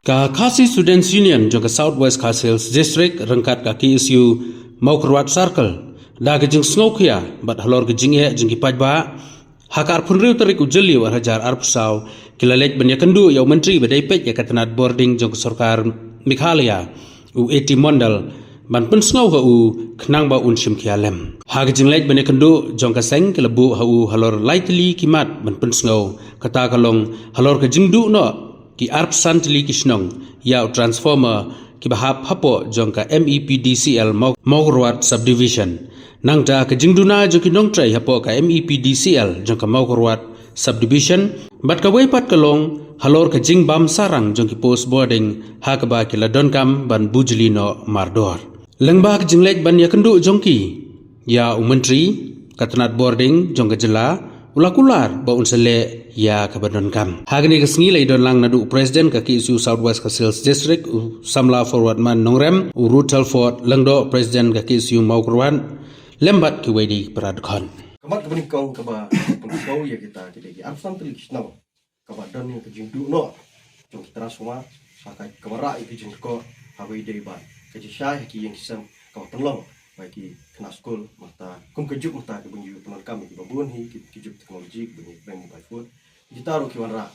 Ka Khasi Students Union jong ka Southwest Khasils District rengkat ka KSU Maukerwat Circle da ka jing snow khia bat halor ka jing e jing ki pajba hakar phunriu tarik ujeli war hajar arpsau kilalek banya kendu yau menteri badai pej ya katanat boarding jong ka sarkar Meghalaya u 80 mondal ban pun snow ha u knang ba un shim khialem ha ka jing lek banya kendu jong ka seng kelabu ha u halor lightly kimat ban pun snow kata kalong halor ka jing du no ki arp santli kishnong yau transformer ki bahap hapo jongka MEPDCL Maukerwat subdivision nangta ka jingduna joki nongtrai hapo ka MEPDCL jongka Maukerwat subdivision bat ka weipat kalong halor ka jingbam sarang jongki post boarding ha ka ba ki ladonkam ban bujlino mardor lengba ka jinglek ban ya kendu jongki ya menteri katanat boarding jongka jela ulakular ba unsele ya kabadon kam hagni kesngi lai don lang nadu president ka KSU Southwest Khasils District samla forward man nongrem rutal fort lengdo president ka KSU Maukerwat lembat ki wedi pradkhon kamat kebenikong kaba pengkau ya kita jadi arsan telik nang kaba don yang kejindu no jong kita semua sakai kabara iki jingko hawi dei ba keji syai ki yang kisam kau tolong bagi kena skol mata kum kejuk mata ke bunyi penon kami di babun hi kejuk teknologi bunyi brand mobile phone kita ro ki wanra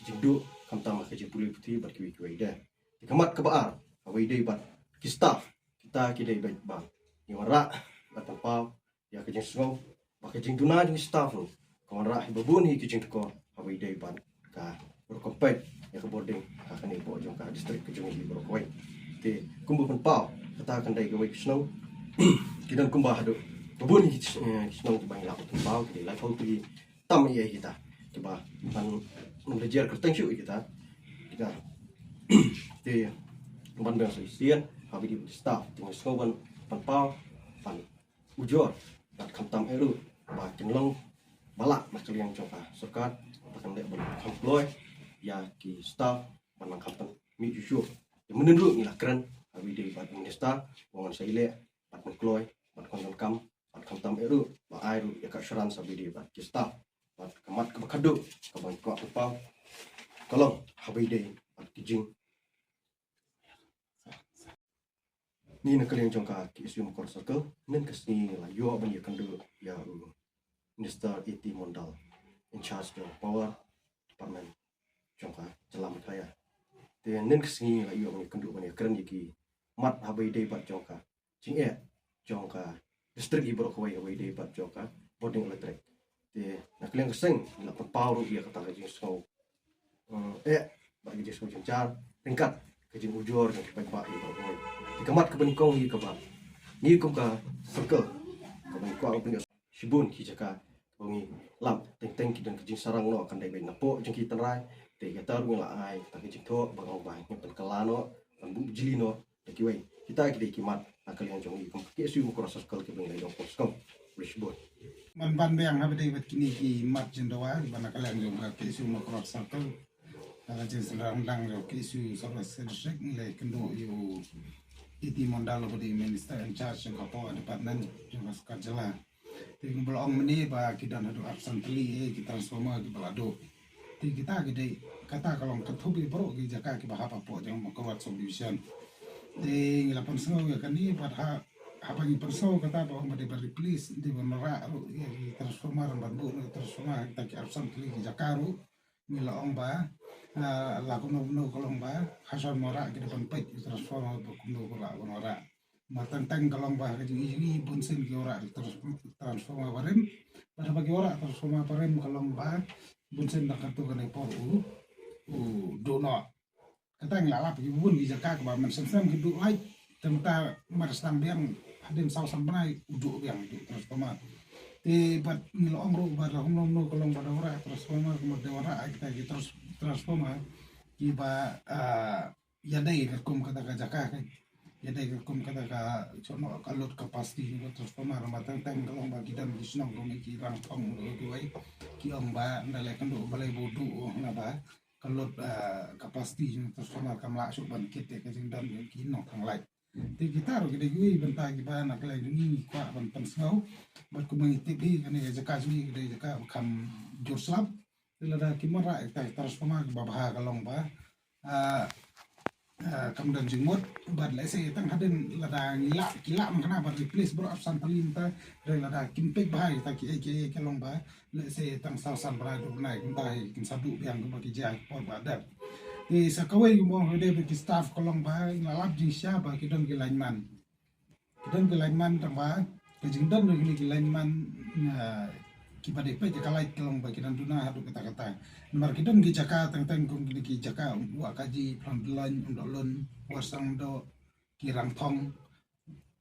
jindu kam tama ke puli putih bar ki wi ida kamat ke baar awi dei bat ki staff kita ki dei ba ni wanra bat pau ya ke jingso ba ke jingduna ni staff ro ko wanra hi babun hi ki jing ko awi dei bat ka ro kompet ya ke boarding akan ni bo jong ka district ke jong hi ro koi te kumbu pau kata akan dei ke wi snow kita kumbah hadu babun ni snow bang la pau ki la pau pergi tam ye kita coba ban belajar kerteng syuk kita te ban bang sisian habi di staff tengah snow ban pau ban ujor bat kam eru ba kenlong balak macam yang coba sekat akan dek ban employ ya ki staff ban kam mi syuk menunduk ni lah keren habi di ban staff wongan saile bat mengkloy bat konton kam bat kam eru ba airu ya ka syaran sabi di bat ki staff bat kamat ke bakadu ka ban ko apa kalau habi dei bat kijing ni nak kalian jongka ki isu mokor circle nen kesni la yo ban ya kandu ya Minister E.T. Mondal in charge the power department jongka jalan kaya te nen kesni la yo ban kandu ban ya keren ki mat habi dei bat jongka jing jongka distrik ibro kawai awai dei bat jongka boarding electric te nak leng seng la pau ya kata ka jing snow bagi jing snow jar tingkat ke jing ujor ke pai ba ibro kawai dikamat ke benikong hi ka ni kum ka circle ka ben ko ang sibun ki jaka bongi lam teng ki dan ke jing sarang no kan dei ben napo jing ki tenrai te kata ru la ai ta ke jing tho bang au bai pen kalano ban bu jilino ki wai kita ki kimat akal yang jongi kum ki su ko rasa kal ke ben dong poskam rishbot man ban yang habe dei bat kini ki mat jendawa ban akal yang jong ki su mo ko circle daga jin sarang dang jo ki su sama sedek le kendo yu iti mondalo bodi minister in charge ng kapo department jong ka jala ting bolong meni ba kidan hadu absently kita transformer ki balado ti kita gede kata kalau ketubi bro ki jaka ki bahapa po jong mo ko subdivision di ngelapan snow ya kan ni pada apa ni perso kata bahwa made bari please di menara ya transformer bantu transformer kita ki absen kli di jakaru mila omba la kuno no kolong ba hasan mora ki depan pek transformer kuno kola onora matan tang kolong ba ki ini bunsen ki ora transformer barem pada bagi ora transformer barem kolong ba bunsen dak kartu kan poru dono kata ngelala pergi bun di Jakarta ke baman sem hidup lain tentang marstang biang hadim saw sampai uduk biang itu terus koma di bat ngilong ru bat lahum no kolong pada ora terus koma kemudian ora kita terus transforma kiba ya dai kum kata ke Jakarta ya dai kum kata ke sono kalut kapasiti terus koma ramatan tang kolong bagi dan disnong kum iki rang tong duai ki omba ndale kendo balai bodu naba kalau kapasiti transformer kam langsung bangkit ya kajing dan kino tang lain ti kita ro gede gue bentar giba nak lain ni kwa ban pensau bat ku mangiti di kan ya jaka sui gede jaka kam jurslap lada kimara ta transformer babah kalong ba kemudian jenggot bad la se tang haden lada gila mangkana bad replace bro absan talin ta dari lada kimpe bahai ta ki long ba la se tang sausan bra do nai kunta kin sadu yang ko bagi jai por badat sa kawai mo hode be staff kolong ba ngalap jing sya ba ki don ki lineman tang ba ke jing don ki lineman ki pada pe kalai kelong ba ki dan duna hadu kata nomor kita ngi jaka tang kong ki jaka wa kaji pramlan undok lon wasang do kirang thong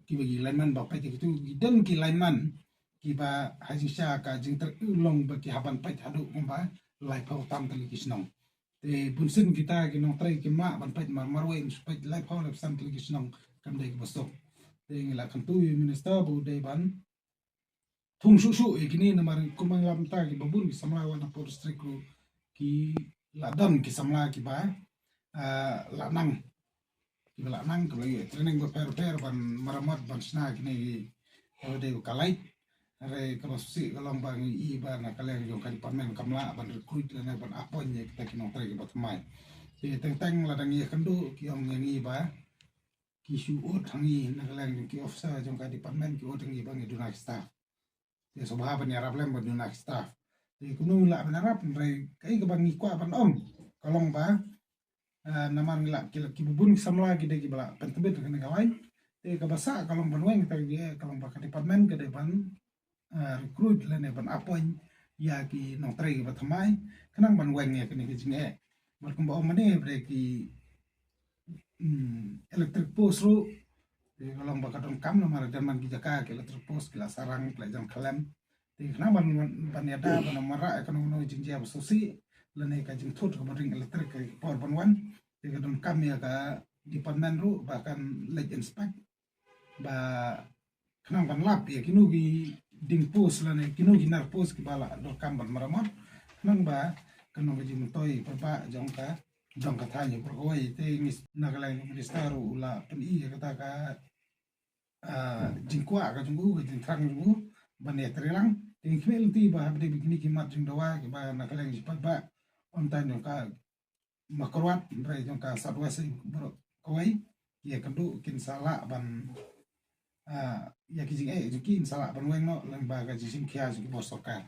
ki bagi lineman ba pe itu dan ki lineman ki ba haji sya ka jing ter ulong ba ki haban pe hadu ba lai pau tam tali ki snong te bunsin kita ki nong trai ki ma ban pe marwen pe lai pau le sam tali ki snong kam dai ki bosok te ngila kan tu minister bu dai ban thung su ikini namar kumang lam ta ki babun ki samla wana por district ki ladam ki samla ki ba la nang ki la nang ko lagi training ba per ban maramat ban sna ki ni de kalai are ko si kalong bang I ba na kaleng yo kan department kamla ban recruit la ban apon ye kita ki no tre ki batmai ti teng la dang ye kandu ki ong ngi ba ki su o thangi na kaleng ki officer jong ka department ki o thangi bang du na staff ya sobha ban yarap lem ban nak staff ti kunu la ban yarap rai kai ka bang kwa ban om kalong ba naman la ki bubun samla ki de ki bala pentebet kan kawai ti ka basa kalong ban weng ta dia kalong ba ka department ke depan recruit le ne ban appoint ya ki nong tre ki bathamai kanang ban weng ya kini ki jinge bar kumba om ne bre ki electric post ru kalau bakal dong kam nomor zaman kita ka ke electric post kila sarang kila jam kalem ti khna ban yada ban mara ekonomi jingja sosi lene ka jing thot ko ring electric power ban wan ti ka dong kam ya ka department ru bahkan late inspect ba khna ban lap ya kinu gi ding post lene kinu gi nar post ki bala dong kam ban maramot khna ba kanu gi jing toy pa jong ka dong ka thanya por koi te ngis nagalai minister ula pen I kata ka jingkwa ka junggu ka jingkrang junggu ban ya terlang ting khmel ti ba habde bikini ki mat jing dawa ki ba nagalai jipat ba on tan jong ka makrwat rai jong ka satwa se bro koi ya kandu kin sala ban ya ki jing kin sala ban weng no lang ba ka jing khia jing bos sarkar